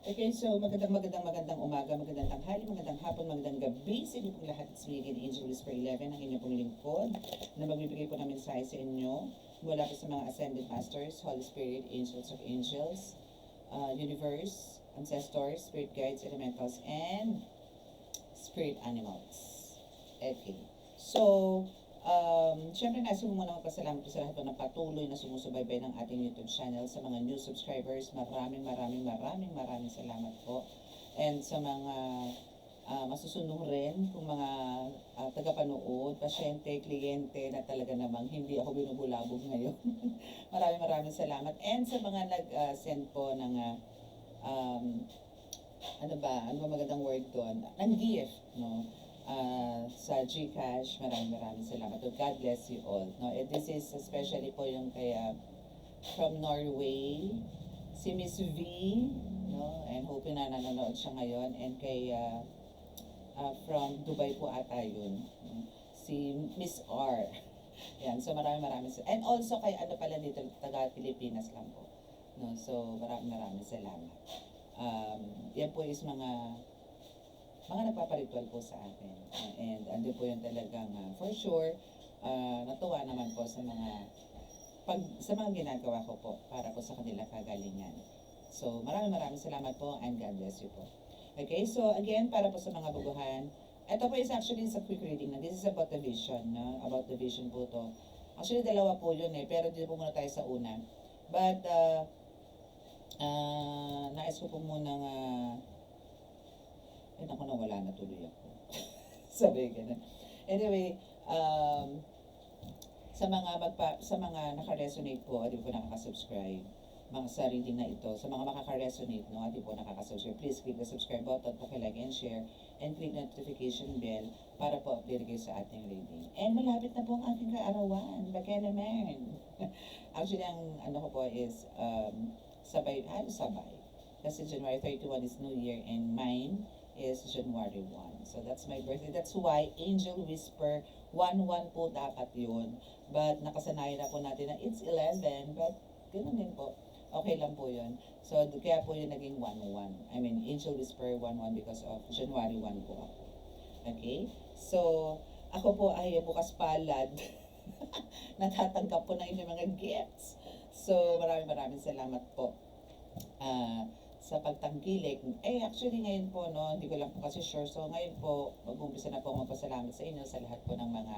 Okay, so magandang umaga, magandang tanghali, magandang hapon, magandang gabi sa inyo pong lahat. It's me again, Angel Whisper 11, ang inyong pong lingkod na magbibigay po ng mensahe sa inyo mula po sa mga Ascended Masters, Holy Spirit, Angels of Angels, Universe, Ancestors, Spirit Guides, Elementals, and Spirit Animals. Okay. So, syempre nais ko muna magpasalamat po sa lahat po ng patuloy na sumusubaybay ng ating YouTube channel. Sa mga new subscribers, maraming salamat po. And sa mga masusunod rin, kung mga tagapanood, pasyente, kliyente na talaga namang hindi ako binubulabog ngayon. maraming salamat. And sa mga nag-send po ng ano ba magandang word doon? Ng gift, no? Sa GCash, maraming salamat. God bless you all. No? And this is especially po yung kay from Norway, si Miss V, no? And hoping na nanonood siya ngayon. And kay from Dubai po ata yun, no? Si Miss R. Yan, so maraming and also kay ano pala dito, taga Pilipinas lang po. No? So maraming salamat. Yan po is mga nagpaparitual po sa akin. And andun po yung talagang for sure, natuwa naman po sa mga ginagawa ko po para po sa kanilang kagalingan. So maraming salamat po and God bless you po. Okay, so again, para po sa mga baguhan, ito po is actually sa quick reading na this is about the vision, no? About the vision po to. Actually dalawa po yun pero dito po muna tayo sa una. But nais ko po munang ako na wala na tuloy ako. Sabi ganun. Anyway, sa mga naka-resonate po, di po nakaka-subscribe, mga sa reading na ito, sa mga makaka-resonate, no, di po nakaka-subscribe, please click the subscribe button, like and share, and click notification bell para po update kayo sa ating reading. And malapit na po ang aking kaarawan, baka naman. Actually, ang ano ko po is sabay. Kasi January 31 is New Year and mine is January 1. So that's my birthday. That's why Angel Whisper 1-1 po dapat yun. But nakasanayan na po natin na it's 11. But ganoon din po. Okay lang po yun. So kaya po yun naging 1-1. I mean Angel Whisper 1-1 because of January 1 po ako. Okay? So ako po ay bukas palad. Natatanggap po ng inyong mga gifts. So maraming salamat po. Sa pagtangkilik. Actually ngayon po, no, hindi ko lang po kasi sure. So ngayon po, mag-umpisa na po magpasalamat sa inyo sa lahat po ng mga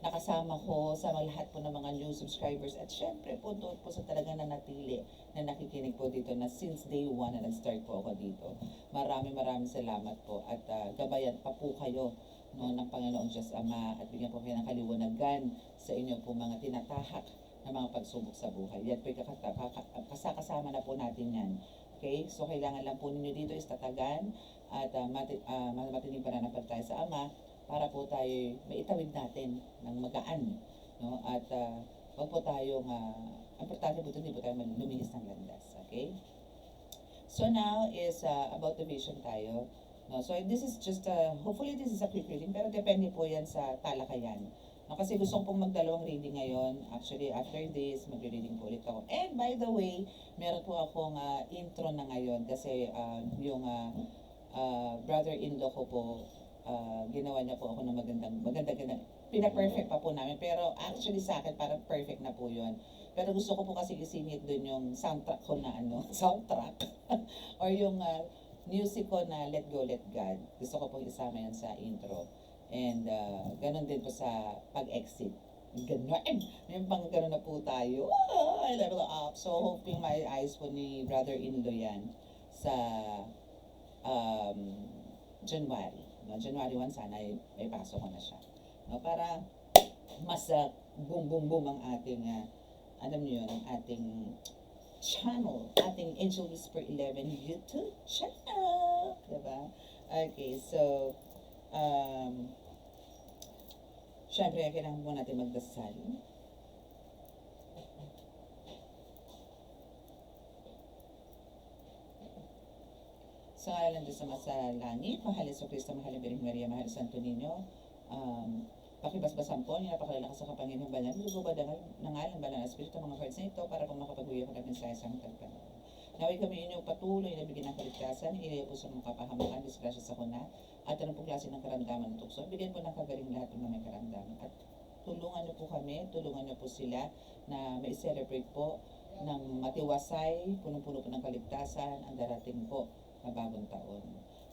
nakasama ko, sa lahat po ng mga new subscribers. At syempre po, doon po sa talaga nanatili na nakikinig po dito na since day 1 na nag-start po ako dito. Maraming salamat po. At gabayan pa po kayo, no, ng Panginoong Diyos Ama at bigyan po kayo ng kaliwanagan sa inyo po mga tinatahak na mga pagsubok sa buhay. Yan po kasama na po natin yan. Okay? So, kailangan lang po ninyo dito is tatagan at matinig pananampalataya sa Ama para po tayo maitawid natin ng magaan. No? At wag po tayong, importante po ito, hindi po tayo lumihis ng landas. Okay? So, now is about the vision tayo. No? So, this is just, hopefully this is a quick reading, pero depende po yan sa talakayan. No, kasi gusto ko pong magdalawang reading ngayon. Actually, after this, mag-reading po ulit ako. And by the way, meron po akong intro na ngayon kasi yung brother-in-law ko po, ginawa niya po ako ng magandang, pina-perfect pa po namin. Pero actually sa akin, parang perfect na po yun. Pero gusto ko po kasi isingit dun yung soundtrack ko na soundtrack. Or yung music ko na Let Go, Let God. Gusto ko pong isama yan sa intro. And ganun din po sa pag-exit. Ganun. May pang ganun na po tayo. Level up. So, hoping may eyes po ni brother-in-law yan sa January. No? January 1, sana may pasok ko na siya. No? Para mas boom ang ating, alam niyo yun, ang ating channel, ating Angel Whisper 11 YouTube channel. Diba? Okay, so, syempre, kailangan po natin magdasal. Sa ngalan ng Diyos Ama sa langit, mahal Yesu Cristo, mahal Birheng Maria, mahal Santo Niño, pakibasbasan po, napakalakas sa kapangyarihan banal, lubog ba ng ngalan banal na Espiritu, mga cards na ito, para po makapag-uwi ako ng mensahe sa hanggang panahon. Naway kami inyong patuloy na bigyan ng kaligtasan, ilayo po sa mga kapahamakan, disgrasya sa kuna, at anong po klase ng karamdaman ng tukso. Bigyan po ng kagaling lahat ng mga may karamdaman. At tulungan niyo po kami, tulungan niyo po sila na mai-celebrate po ng matiwasay, punong-puno po ng kaligtasan, ang darating po na bagong taon.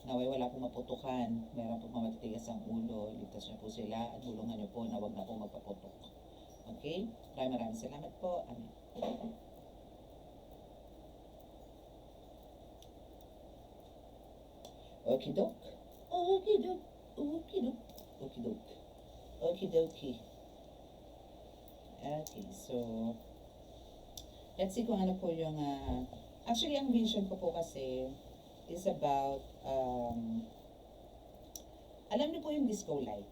Naway wala pong maputukan, meron po matitigas ang ulo, ligtas niyo po sila, at tulungan niyo po na wag na po magpaputok. Okay? Maraming salamat po. Amen. Okidok. Okidok. Okidok. Okidok. Okidoki. Okay, so let's see kung ano po yung actually ang vision ko po kasi is about alam niyo po yung disco light.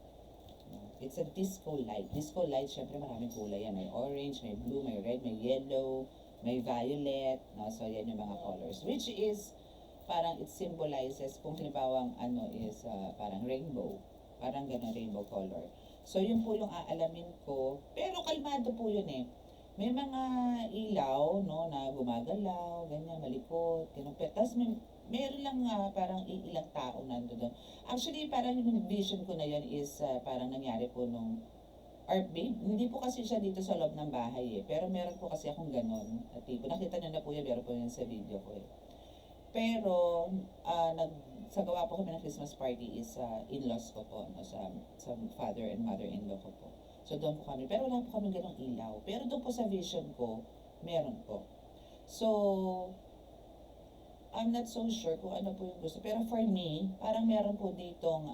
It's a disco light. Disco light, syempre maraming kulay yan. May orange, may blue, may red, may yellow, may violet. No? So yan yung mga colors. Which is parang it symbolizes kung halimbawa ano is parang rainbow. Parang ganun rainbow color. So yun po yung aalamin ko. Pero kalmado po yun eh. May mga ilaw no, na gumagalaw, ganyan, malikot, ganun. Tapos meron lang parang ilang tao nandoon. Actually, parang yung vision ko na yun is parang nangyari po nung or babe, hindi po kasi siya dito sa loob ng bahay eh. Pero meron po kasi akong ganun. At tipo, nakita nyo na po yan, meron po yun sa video ko eh. Pero, nagsagawa po kami ng Christmas party is in-laws ko po, no, sa father and mother-in-law ko po. So, doon po kami. Pero wala po kami ganong ilaw. Pero doon po sa vision ko, meron po. So, I'm not so sure kung ano po yung gusto. Pero for me, parang meron po ditong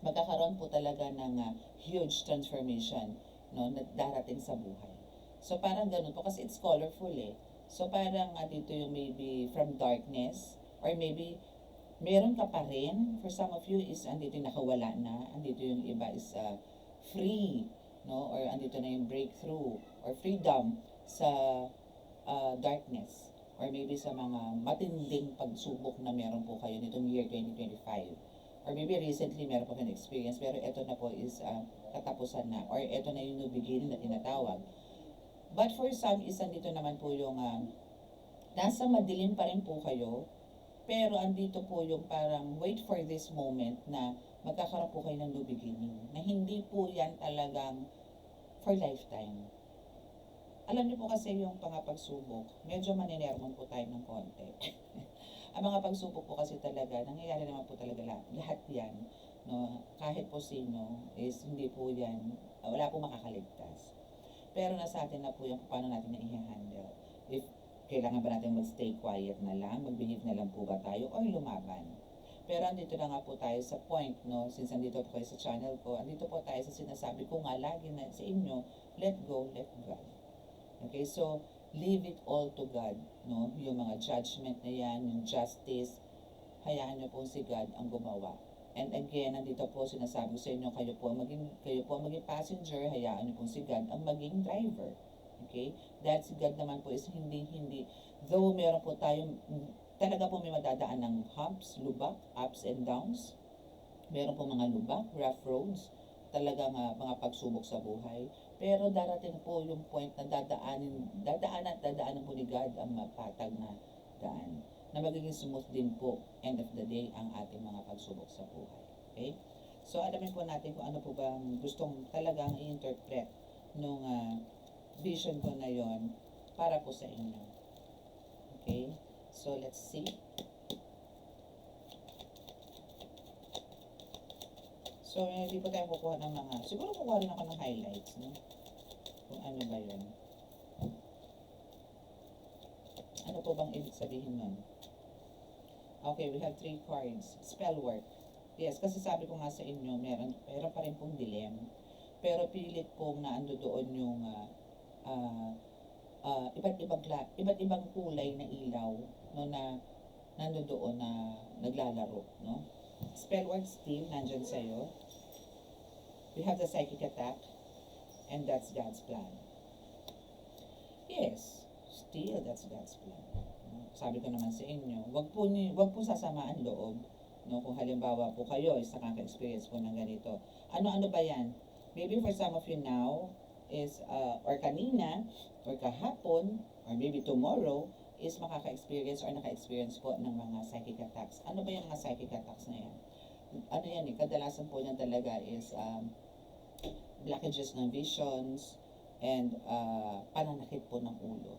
magkakaroon po talaga ng huge transformation no, na darating sa buhay. So, parang ganun po. Kasi it's colorful eh. So parang dito yung maybe from darkness or maybe meron ka pa rin. For some of you is andito yung nakawala na. Andito yung iba is free. No? Or andito na yung breakthrough or freedom sa darkness. Or maybe sa mga matinding pagsubok na meron po kayo nitong year 2025. Or maybe recently meron po kayo experience pero ito na po is katapusan na. Or ito na yung new beginning na tinatawag. But for some, andito naman po yung nasa madilim pa rin po kayo, pero andito po yung parang wait for this moment na magkakaroon po kayo ng new beginning. Na hindi po yan talagang for lifetime. Alam niyo po kasi yung pagsubok, medyo maninermon po tayo ng konti. Ang mga pagsubok po kasi talaga, nangyayari naman po talaga lahat yan. No? Kahit po sino, is hindi po yan, wala po makakaligtas. Pero nasa atin na po yung paano natin na i-handle. If kailangan ba natin mag-stay quiet na lang, mag-behave na lang po ba tayo, or lumaban. Pero andito na nga po tayo sa point, no? Since andito po kayo sa channel ko, andito po tayo sa sinasabi ko nga lagi na sa inyo, let go, let God. Okay, so leave it all to God, no? Yung mga judgment na yan, yung justice, hayaan nyo po si God ang gumawa. And again, nandito po sinasabi sa inyo, kayo po ang maging passenger, hayaan niyo po si God ang maging driver. Okay? Dahil si God naman po is hindi, though meron po tayong, talaga po may madadaan ng humps, lubak, ups and downs. Meron po mga lubak, rough roads, talagang mga pagsubok sa buhay. Pero darating po yung point na dadaanan po ni God ang mapatag na daan na magiging smooth din po end of the day ang ating mga pagsubok sa buhay. Okay? So alamin po natin kung ano po bang gustong talagang i-interpret nung vision ko na yon para po sa inyo. Okay? So let's see. So hindi po tayo kukuha ng mga, siguro kukuha rin ako ng highlights, no? Kung ano ba yun. Ano po bang ibig sabihin nun? Okay, we have 3 cards. Spell work. Yes, kasi sabi ko nga sa inyo, meron pa rin pong dilemma. Pero pilit pong naando doon yung iba't ibang kulay na ilaw no, na nando doon na naglalaro. No? Spell work still nandyan sa'yo. We have the psychic attack and that's God's plan. Yes, still that's God's plan. Sabi ko naman sa inyo, wag po sasamaan loob. No, kung halimbawa po kayo is nakaka-experience po ng ganito. Ano ba yan? Maybe for some of you now is or kanina or kahapon or maybe tomorrow is makaka-experience or naka-experience po ng mga psychic attacks. Ano ba yung mga psychic attacks na yan? Ano yan eh, kadalasan po niyan talaga is blockages ng visions and pananakit po ng ulo.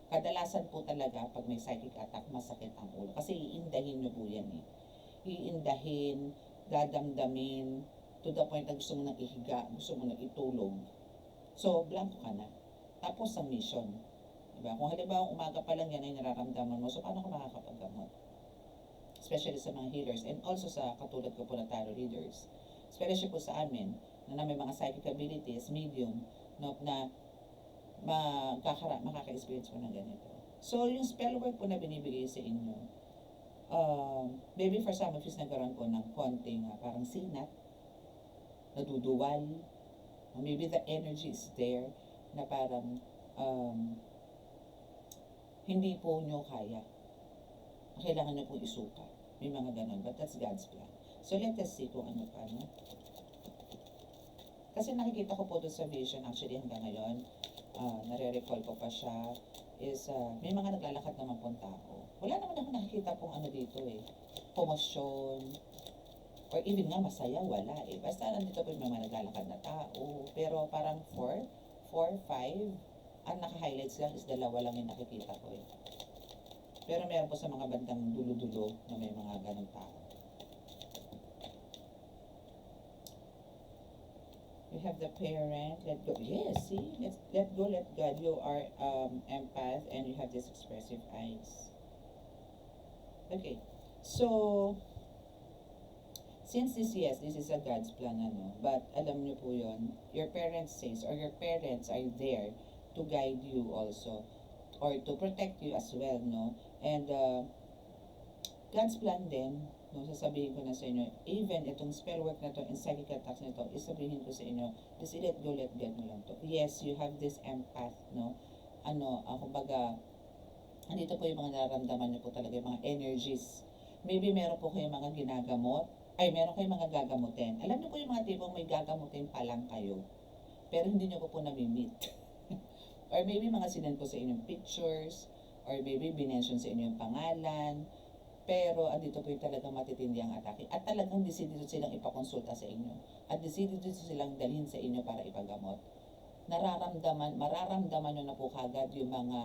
Kadalasan po talaga pag may psychic attack, masakit ang ulo. Kasi iindahin nyo po yan eh. Iindahin, dadamdamin, to the point na gusto mo nang ihiga, gusto mo nang itulog. So, blanco ka na. Tapos ang mission. Diba? Kung halimbawa umaga pa lang yan ay nararamdaman mo, so paano ka makakapaggamot? Especially sa mga healers and also sa katulad ko po na tarot readers. Especially po sa amin, na may mga psychic abilities, medium, no, na makaka-experience po ng ganito. So, yung spell work po na binibigay sa inyo, maybe for some of you nagkaroon po ng konting parang sinat, naduduwal, maybe the energy is there, na parang hindi po nyo kaya. Kailangan nyo pong isuka. May mga ganon, but that's God's plan. So let us see kung ano pa, no? Kasi nakikita ko po doon sa vision, actually hanggang ngayon, nare-recall ko pa siya, is may mga naglalakad naman pong tao. Wala naman ako nakikita pong ano dito eh, komosyon, or even nga masaya, wala eh. Basta nandito po yung mga naglalakad na tao, pero parang 4, 5, ang naka-highlights lang is 2 lang yung nakikita ko eh. Pero meron po sa mga bandang dulo-dulo na may mga ganong tao. You have the parent, let go. Yes, see? Let go, let God. You are empath and you have this expressive eyes. Okay. So, since this is a God's plan, but alam niyo po yun, your parents says, or your parents are there to guide you also, or to protect you as well, no? And God's plan din, no, sasabihin ko na sa inyo, even itong spell work na to and psychic attacks na to, isabihin ko sa inyo, just let go, let God mo lang to. Yes, you have this empath, no? Kumbaga, andito po yung mga nararamdaman nyo po talaga, yung mga energies. Maybe meron po kayong mga ginagamot, meron kayong mga gagamutin. Alam niyo po yung mga tipong may gagamutin pa lang kayo, pero hindi niyo po nami-meet. Or maybe mga sinend po sa inyong pictures, or maybe binention sa inyong pangalan, pero andito po yung talagang matitindi ang atake. At talagang decidido silang ipakonsulta sa inyo. At decidido silang dalhin sa inyo para ipagamot. Mararamdaman nyo na po kagad yung mga,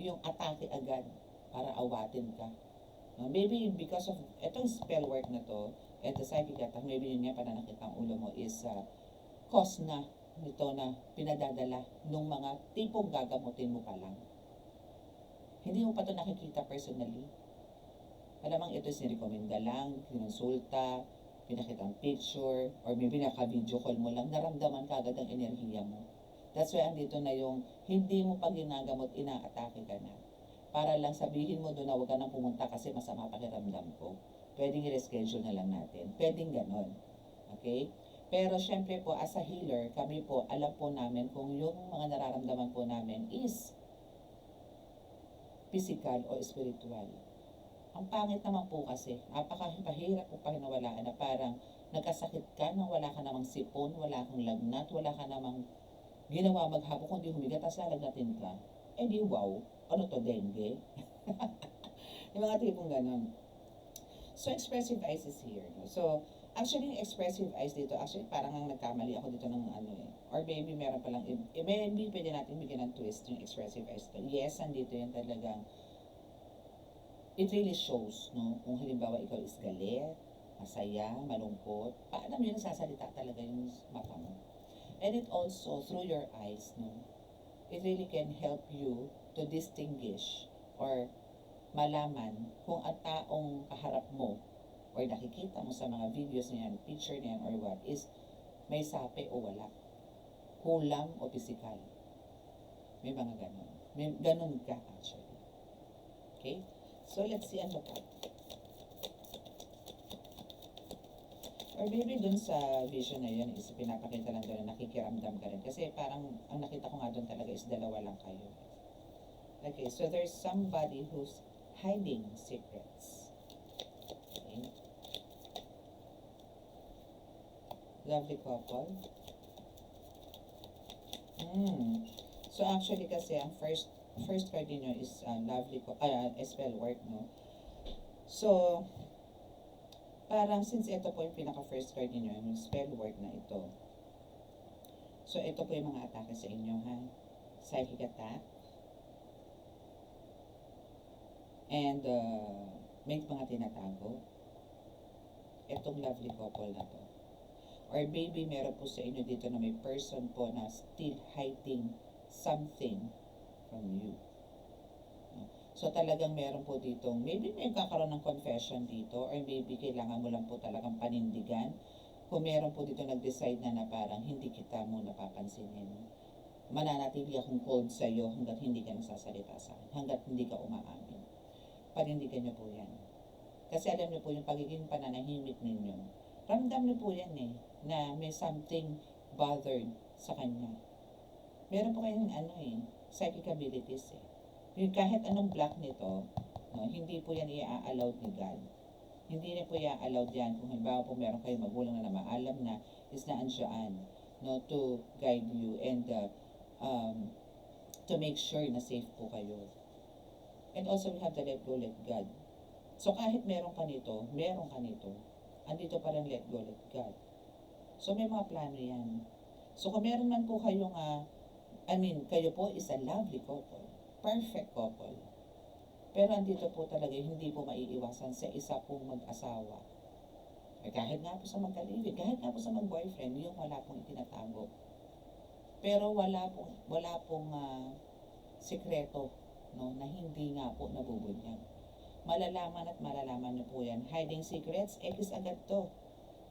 yung atake agad para awatin ka. Maybe because of, etong spell work na to, at the psychic attack, maybe yun nga pananakit ang ulo mo is cause na nito na pinadadala nung mga tipong gagamutin mo pa lang. Hindi mo pa ito nakikita personally. Alamang ito sinirekomenda lang, kinonsulta, pinakita ang picture, or maybe naka-video call mo lang, naramdaman ka agad ang enerhiya mo. That's why andito na yung hindi mo pa ginagamot, inaatake ka na. Para lang sabihin mo doon na huwag ka nang pumunta kasi masama pakiramdam ko. Pwedeng i-reschedule na lang natin. Pwedeng ganon. Okay? Pero syempre po, as a healer, kami po, alam po namin kung yung mga nararamdaman po namin is physical o spiritual. Ang pangit naman po kasi, napakahirap po pahinawalaan na parang nagkasakit ka nang wala ka namang sipon, wala kang lagnat, wala ka namang ginawa maghapon, kundi humigat, tapos lalagnatin ka. Eh di wow, ano to, dengue? Yung mga tipong ganon. So, expressive eyes is here. So, actually, yung expressive eyes dito, actually, parang ang nagkamali ako dito ng or maybe meron palang, maybe pwede natin bigyan ng twist yung expressive eyes. Yes, andito yan talagang, it really shows, no? Kung halimbawa ikaw is galit, masaya, malungkot, paano yun nasasalita talaga yung mata mo. And it also, through your eyes, no? It really can help you to distinguish or malaman kung ang taong kaharap mo or nakikita mo sa mga videos niyan, picture niyan or what, is may sape o wala. Kulam o physical. May mga ganon. May ganon ka actually. Okay? So let's see ano pa. Or maybe dun sa vision na yun is pinapakita lang doon na nakikiramdam ka rin. Kasi parang ang nakita ko nga doon talaga is 2 lang kayo. Okay, so there's somebody who's hiding secrets. Okay. Lovely couple. So actually kasi ang first first card ninyo is spell work, no? So, parang since ito po yung pinaka-first card ninyo, yung spell work na ito. So, ito po yung mga atake sa inyo, ha? Psychic attack. And, may mga tinatago. Itong lovely couple na to. Or maybe meron po sa inyo dito na may person po na still hiding something from you. So talagang meron po dito, maybe may kakaroon ng confession dito, or maybe kailangan mo lang po talagang panindigan. Kung meron po dito nag-decide na parang hindi kita mo napapansinin, mananatili akong cold sa'yo hanggat hindi ka nagsasalita sa akin, hanggat hindi ka umaamin. Panindigan niyo po yan. Kasi alam niyo po yung pagiging pananahimik ninyo, ramdam niyo po yan na may something bothered sa kanya. Meron po kayong psychic abilities Yung kahit anong block nito, no, hindi po yan i-allowed ni God. Hindi na po i-allowed yan kung halimbawa po meron kayong magulang na maalam na is na andyan, no, to guide you and to make sure na safe po kayo. And also we have to let go, let God. So kahit meron ka nito, andito pa rin let go, let God. So may mga plano yan. So kung meron man po kayong, kayo po is a lovely couple, perfect couple. Pero andito po talaga, hindi po maiiwasan sa isa pong mag-asawa. Kahit nga po sa magkalibig, kahit nga po sa mag-boyfriend, yung wala pong itinatago. Pero wala pong sikreto, no, na hindi nga po nabubunyag. Malalaman at malalaman niyo po yan. Hiding secrets, X agad to.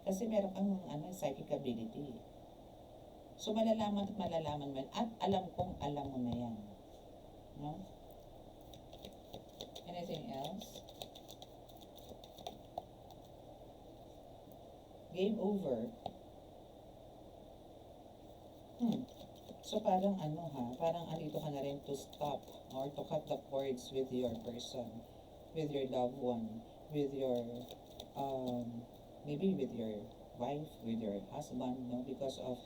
Kasi meron kang psychic ability. So malalaman at malalaman mo yan. At alam mo na yan. No? Anything else? Game over. So parang parang andito ka na rin to stop or to cut the cords with your person, with your loved one, with your maybe with your wife, with your husband, no? Because of,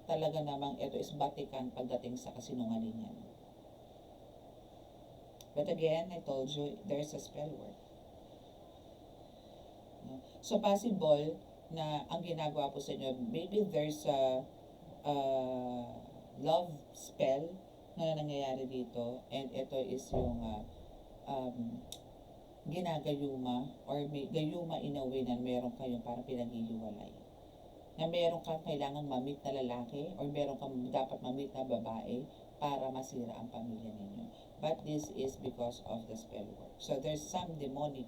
talaga namang ito is batikan pagdating sa kasinungalingan. But again, I told you, there's a spell work. No? So possible na ang ginagawa po sa inyo, maybe there's a love spell na nangyayari dito, and ito is yung ginagayuma or may gayuma in a way na meron kayong parang pinaghihiwalay. Na meron kang kailangang mamit na lalaki or meron kang dapat mamit na babae para masira ang pamilya ninyo. But this is because of the spell work. So there's some demonic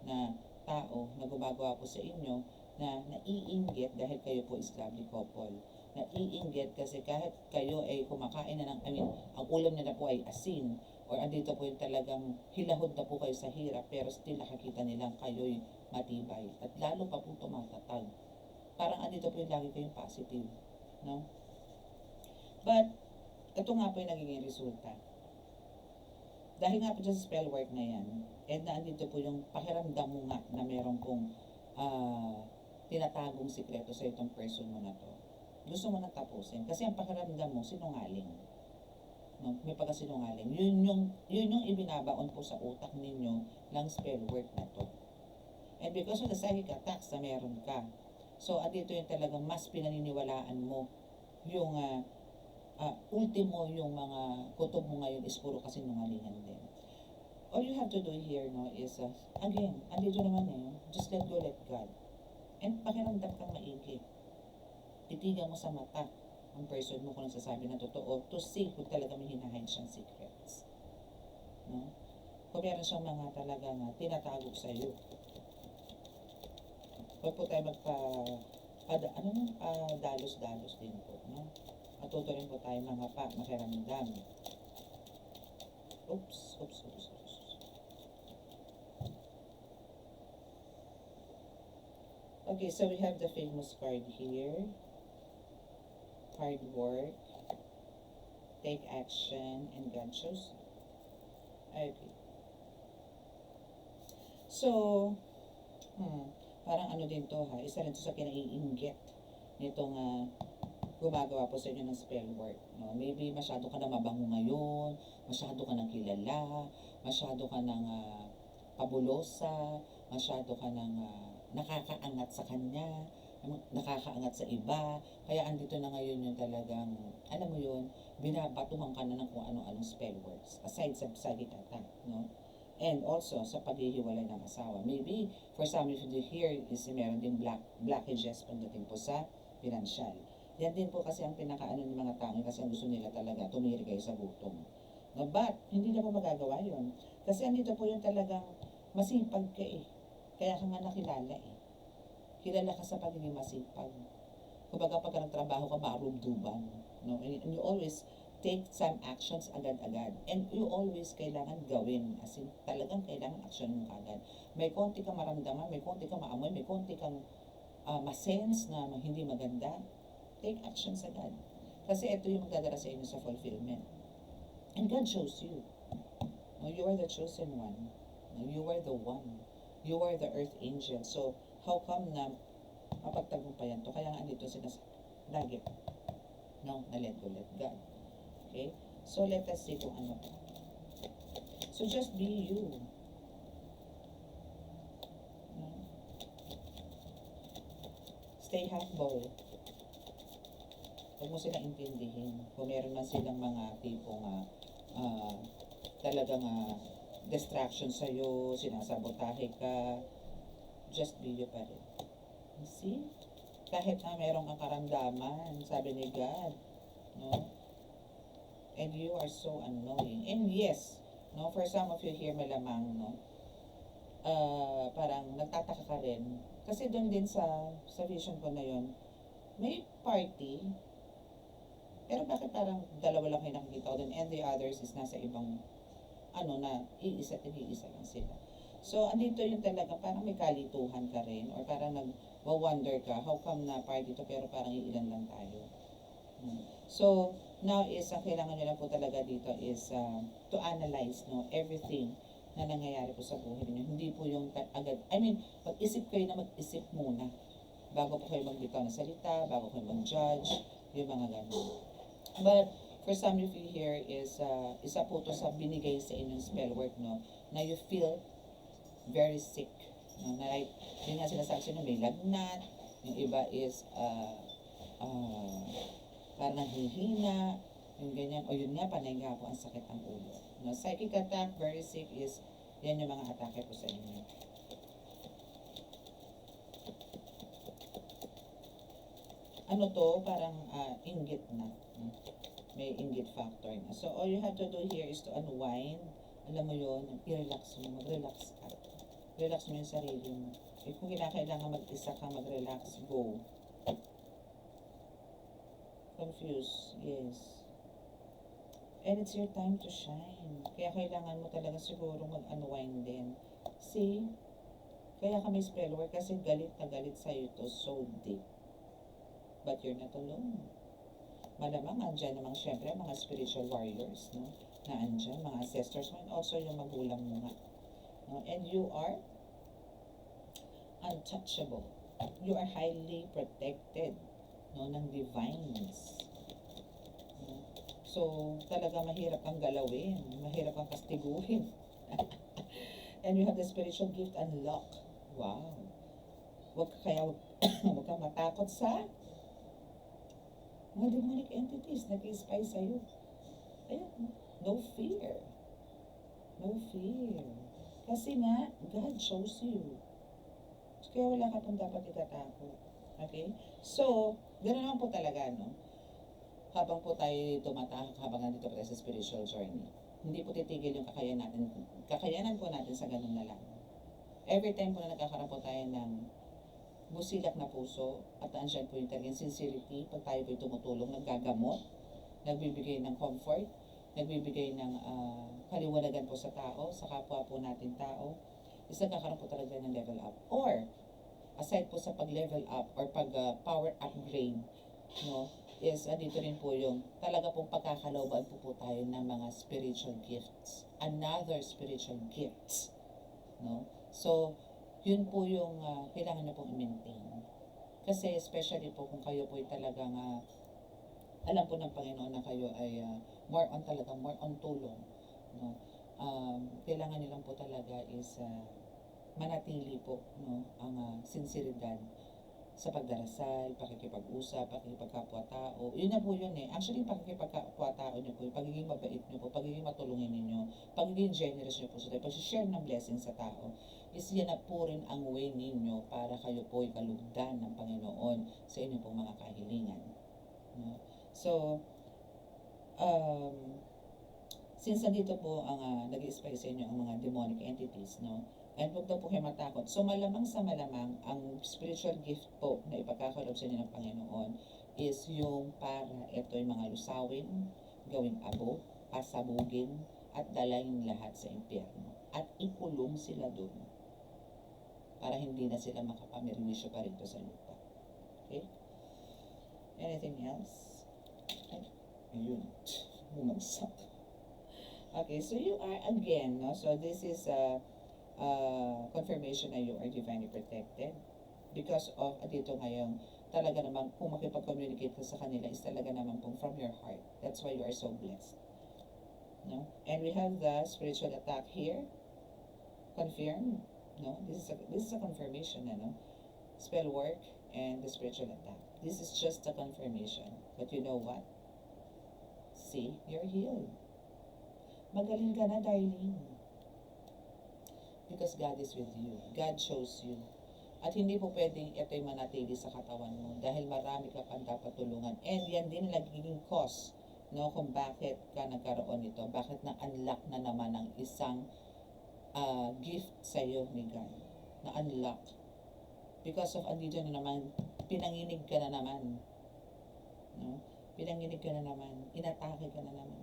na tao na gumagawa po sa inyo na naiinggit dahil kayo po is lovely couple. Naiinggit kasi kahit kayo ay kumakain na ang ulam niya na po ay asin, or andito po yung talagang hilahod na po kayo sa hirap, pero still nakakita nilang kayo'y matibay. At lalo pa po tumatatag. Parang andito po yung lagi kayong positive. No? But, ito nga po yung nagiging resulta. Dahil nga po sa spell work na yan, and na andito po yung pakiramdam mo nga na meron pong tinatagong sikreto sa itong person mo na to. Gusto mo na tapusin. Kasi ang pakiramdam mo, sinungaling. No? May pagkasinungaling. Yun yung ibinabaon po sa utak ninyo ng spell work na to. And because of the psychic attacks na meron ka, so andito yung talagang mas pinaniniwalaan mo yung ultimo yung mga kutob mo ngayon is puro kasinungalingan din. All you have to do here is, again, andito naman just let go, let God. And pakiramdam kang maigi. Titigan mo sa mata ang person mo kung nagsasabi ng totoo to see kung talaga may hinahide siyang secrets. No? Kung meron siyang mga talagang tinatago sa iyo. Huwag po tayo dalos-dalos din po. No? Matuto rin po tayo mga makiramdam. Oops. Okay, so we have the famous card here. Hard work, take action, and God shows. Okay. So, parang din to isa rin to sa kinaiinggit nitong gumagawa po sa inyo ng spell work. No? Maybe masyado ka na mabango ngayon, masyado ka nang kilala, masyado ka nang pabulosa, masyado ka nang nakakaangat sa kanya, nakakaangat sa iba. Kaya andito na ngayon yung talagang, alam mo yun, binabatuhan ka na ng kung ano-anong spell works. Aside sa psychic attack, no? And also, sa paghihiwalay ng asawa. Maybe, for some of you here, is meron din blockages pagdating po sa financial. Yan din po kasi ang pinakaano ng mga tao kasi ang gusto nila talaga tumiri kayo sa gutom. No, but, hindi na po magagawa yun. Kasi andito po yung talagang masipag ka eh. Kaya ka nga nakilala eh. Kilala ka sa pagiging masipag. Kumbaga pag nagtrabaho ka, marubduban. No? And you always take some actions agad-agad. And you always kailangan gawin. As in, talagang kailangan action mo agad. May konti kang maramdaman, may konti kang maamoy, may konti kang masense na hindi maganda. Take actions agad. Kasi ito yung magdadala sa inyo sa fulfillment. And God shows you. No, you are the chosen one. No, you are the one. You are the earth angel. So, how come na mapagtagumpayan to? Kaya nga andito sinasabi, lagi. No, na let God. Okay? So, let us see kung ano pa. So, just be you. No? Stay humble. Huwag mo silang intindihin. Kung meron man silang mga tipong talagang distraction sa'yo, sinasabotahe ka, just be you pa rin. You see? Kahit na meron kang karamdaman, sabi ni God, no? And you are so annoying. And yes, no, for some of you here malamang, no, parang nagtataka ka rin. Kasi doon din sa vision ko na yon, may party, pero bakit parang dalawa lang kayo nakikita ko doon and the others is nasa ibang na iisa lang sila. So, andito yung talaga, parang may kalituhan ka rin or parang nag-wonder ka, how come na party to pero parang iilan lang tayo. So, now is, ang kailangan nyo lang po talaga dito is to analyze everything na nangyayari po sa buhay niyo. Hindi po yung agad, mag-isip kayo na mag-isip muna bago po kayo magbitaw ng salita, bago kayo mag-judge, yung mga ganun. But, for some of you here is, isa po to sa binigay sa inyong spell work, no, na you feel very sick. No, na like, yun nga sinasabi sa inyo, may lagnat, yung iba is, parang hihina, yung ganyan, o yun nga, panay nga po ang sakit ng ulo. No, psychic attack, very sick is, yan yung mga atake po sa inyo. Ano to, parang inggit na. May inggit factor na. So, all you have to do here is to unwind. Alam mo yun, i-relax mo, mag-relax ka. Relax mo yung sarili mo. If kung kailangan mag-isa ka, mag-relax, go. Confused, yes. And it's your time to shine. Kaya kailangan mo talaga siguro mag-unwind din. See? Kaya kami spell work kasi galit na galit sa'yo to so deep. But you're not alone. Malamang andyan namang syempre mga spiritual warriors, no? Na andyan, mga ancestors mo, and also yung magulang mo nga. No? And you are untouchable. You are highly protected, no, ng divines. No? So, talaga mahirap kang galawin, mahirap kang kastiguhin. And you have the spiritual gift unlocked. Wow. Huwag kang matakot sa mga demonic entities nag-i-spy sa'yo. Ayan, no fear. No fear. Kasi nga, God chose you. Kaya wala ka pong dapat ikatakot. Okay? So, gano'n naman po talaga, no? Habang po tayo tumatahak, habang nandito po tayo sa spiritual journey, hindi po titigil yung kakayanan po natin sa ganun na lang. Every time po na nagkakaroon po tayo ng busilak na puso at andyan po yung talagang sincerity, pag tayo po tumutulong, naggagamot, nagbibigay ng comfort, nagbibigay ng kaliwanagan po sa tao, sa kapwa po natin tao, is nagkakaroon po talaga ng level up. Or, aside po sa pag-level up or pag-power upgrade, no, is dito rin po yung talaga pong pagkakalooban po tayo ng mga spiritual gifts. Another spiritual gifts. No? So, yun po yung kailangan na pong i-maintain. Kasi especially po kung kayo po talagang alam po ng Panginoon na kayo ay more on talaga, more on tulong. No? Kailangan nilang po talaga is manatili po, no, ang sinseridad sa pagdarasal, pakikipag-usap, pakikipagkapwa-tao. Yun na po yun eh. Actually, pakikipagkapwa-tao nyo po, pagiging mabait nyo po, pagiging matulungin ninyo, pagiging generous nyo po sa tayo, pag-share ng blessing sa tao, is yan na po rin ang way ninyo para kayo po ay kalugdan ng Panginoon sa inyong pong mga kahilingan. No? So, since nandito po ang nag-i-spy sa inyo ang mga demonic entities, no? And huwag daw po kayo matakot. So malamang sa malamang, ang spiritual gift po na ipagkakalob sa inyo ng Panginoon is yung para ito yung mga lusawin, gawing abo, pasabugin, at dalayin lahat sa impyerno. At ikulong sila doon para hindi na sila makapamirwisyo pa rito sa lupa. Okay? Anything else? Ayun. Bumagsak. Okay, so you are again, no? So this is confirmation na you are divinely protected because of dito ngayon talaga naman kung makipag-communicate ka sa kanila is talaga naman pong from your heart. That's why you are so blessed. No? And we have the spiritual attack here. Confirm. No? This is a confirmation, no? Spell work and the spiritual attack. This is just a confirmation. But you know what? See, you're healed. Magaling ka na, darling. Because God is with you. God chose you. At hindi po pwedeng ito'y manatili sa katawan mo dahil marami ka pang dapat tulungan. And yan din nagiging cause, no, kung bakit ka nagkaroon nito. Bakit na-unlock na naman ang isang gift sa iyo ni God. Na-unlock. Because of andito na naman, pinanginig ka na naman. No? Pinanginig ka na naman. Inatake ka na naman.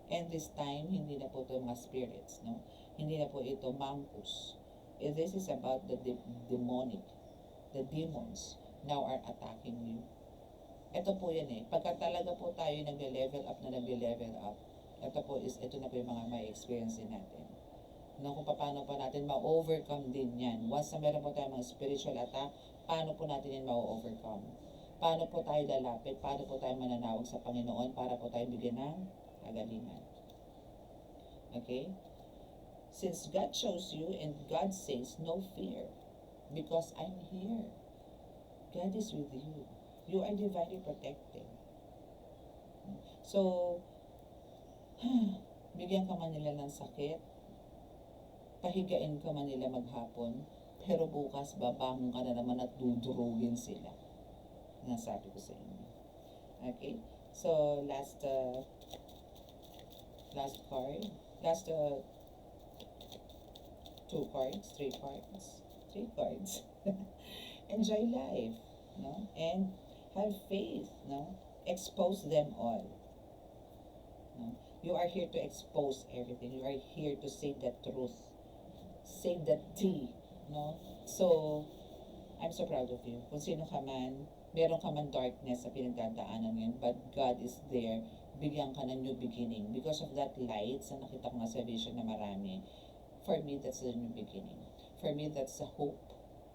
And this time, hindi na po ito mga spirits, no? Hindi na po ito mancus. This is about the demonic. The demons now are attacking you. Ito po yan eh. Pagka talaga po tayo nagle-level up, ito po is, ito na po yung mga may experience din natin. No, kung paano pa natin ma-overcome din yan. Once na meron po tayo mga spiritual attack, paano po natin yan ma-overcome? Paano po tayo lalapit? Paano po tayo mananawag sa Panginoon para po tayo bigyan ng kagalingan. Okay? Since God chose you and God says, no fear, because I'm here. God is with you. You are divinely protected. So, bigyan ka man nila ng sakit, pahigain ka man nila maghapon, pero bukas babangon ka na naman at dudurugin sila. Nasabi ko sa inyo. Okay? So, last card, three cards. Enjoy life, no? And have faith, no? Expose them all. No? You are here to expose everything. You are here to say the truth. Say the tea, no? So, I'm so proud of you. Kung sino ka man, meron ka man darkness sa pinagdadaanan ngayon, but God is there, bigyan ka ng new beginning. Because of that light, sa nakita ko nga sa vision na marami, for me, that's the new beginning. For me, that's the hope,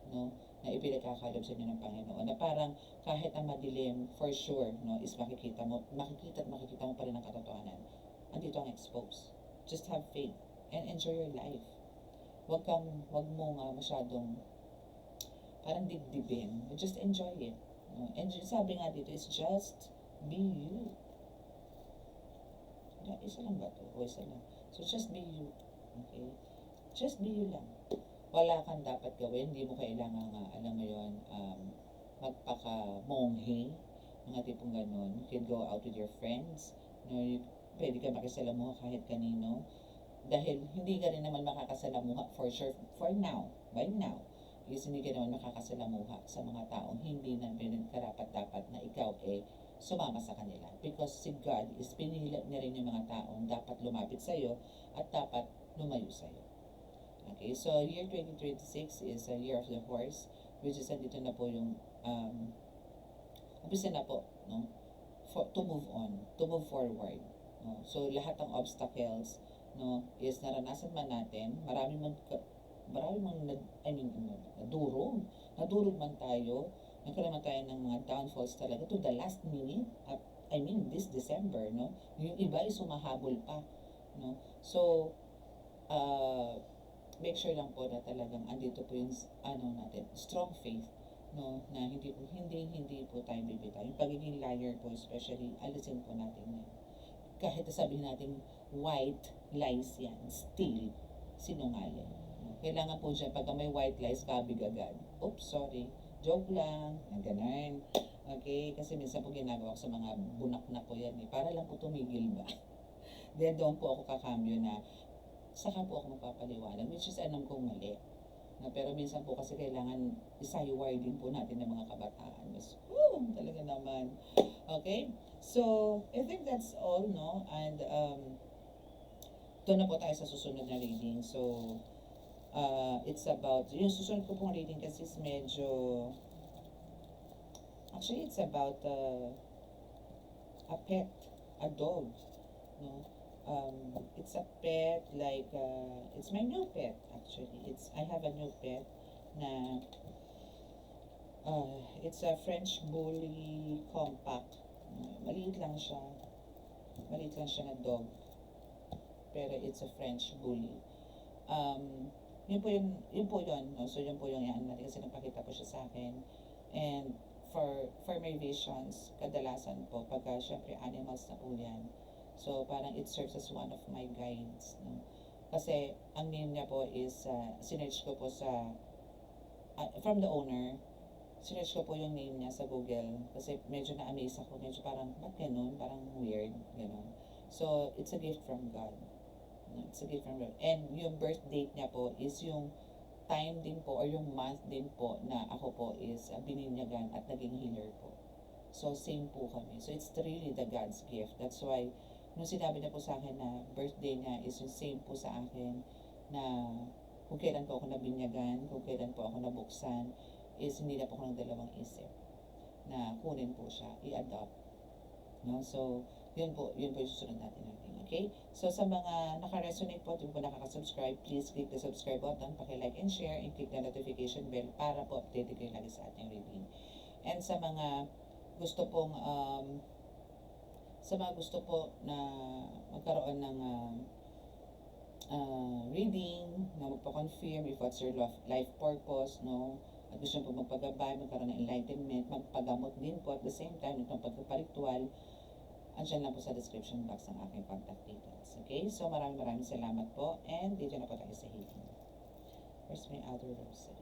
no, na ipinagkakalob sa inyo ng Panginoon. Na parang kahit ang madilim, for sure, no, is makikita mo pa rin ang katotohanan. Andito ang expose. Just have faith and enjoy your life. Wag mo nga masyadong parang dibdibin. Just enjoy it. No? And sabi nga dito is just be you. Isa lang ba ito? O isa lang. So just be you. Okay? Just be you lang. Wala kang dapat gawin. Hindi mo kailangan alam mo yun, magpaka-monghe, mga tipong ganun. You can go out with your friends. No, pwede ka makisalamuha kahit kanino. Dahil hindi ka rin naman makakasalamuha for sure, for now, by now. Kasi hindi ka naman makakasalamuha sa mga taong hindi na karapat-dapat na ikaw sumama sa kanila. Because si God is pinili niya rin yung mga taong dapat lumapit sa'yo at dapat lumayo sa'yo. Okay, so year 2026 is a year of the horse, which is dito na po yung umpisa na po, no? To move on, to move forward. No? So lahat ng obstacles, no, is naranasan man natin, marami man nadurog man tayo, nagkaroon tayo ng mga downfalls talaga to the last minute, this December, no? Yung iba ay sumahabol pa, no? So, make sure lang po na talagang andito po yung natin, strong faith, no, na hindi po tayo bibitaw. Yung pagiging liar po especially, alisin po natin yan. Kahit sabihin natin white lies yan, still sinungaling. No? Kailangan po dyan, pagka may white lies, kabig agad. Oops, sorry. Joke lang, ganun. Okay? Kasi minsan po ginagawa ko sa mga bunak na po yan, para lang po tumigil ba. Then doon po ako kakambyo na saka po ako magpapaliwanag, which is alam kong mali. No, pero minsan po kasi kailangan isaywire din po natin ng mga kabataan. Mas, talaga naman. Okay? So, I think that's all, no? And, doon na po tayo sa susunod na reading. So, it's about, yung susunod ko pong reading kasi is medyo, actually, it's about a pet, a dog, no? It's a pet like it's my new pet actually. I have a new pet na it's a French Bully compact. Maliit lang siya. Maliit lang siya na dog. Pero it's a French Bully. Yun po yun. No? So yun po yung yan natin kasi nagpakita po siya sa akin. And for my visions, kadalasan po pagka syempre animals na po yan. So, parang it serves as one of my guides. No? Kasi, ang name niya po is, sinerch ko po sa, from the owner, sinerch ko po yung name niya sa Google. Kasi medyo na-amaze ako. Medyo parang, ba't ganun? Parang weird. Ganun. So, it's a gift from God. No? It's a gift from God. And yung birth date niya po is yung time din po or yung month din po na ako po is bininyagan at naging healer po. So, same po kami. So, it's really the God's gift. That's why, nung sinabi niya po sa akin na birthday niya is yung same po sa akin na kung kailan po ako nabinyagan, kung kailan po ako nabuksan, is hindi na po ako ng dalawang isip na kunin po siya, i-adopt. No? So, yun po yung susunod natin. Okay? So, sa mga naka-resonate po, kung nakaka-subscribe, please click the subscribe button, paki-like and share, and click the notification bell para po update kayo lagi sa ating reading. And sa mga gusto pong na magkaroon ng reading, na magpa-confirm if what's your life purpose, no? At gusto nyo po magpagabay, magkaroon ng enlightenment, magpagamot din po at the same time, itong pagpaparitual, andyan lang po sa description box ang aking contact details. Okay? So maraming salamat po and dito na po tayo sa healing. Where's my other rosary?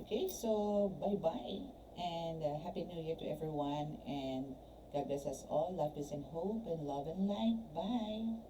Okay, so bye-bye and Happy New Year to everyone and God bless us all. Love, peace, and hope and love and light. Bye!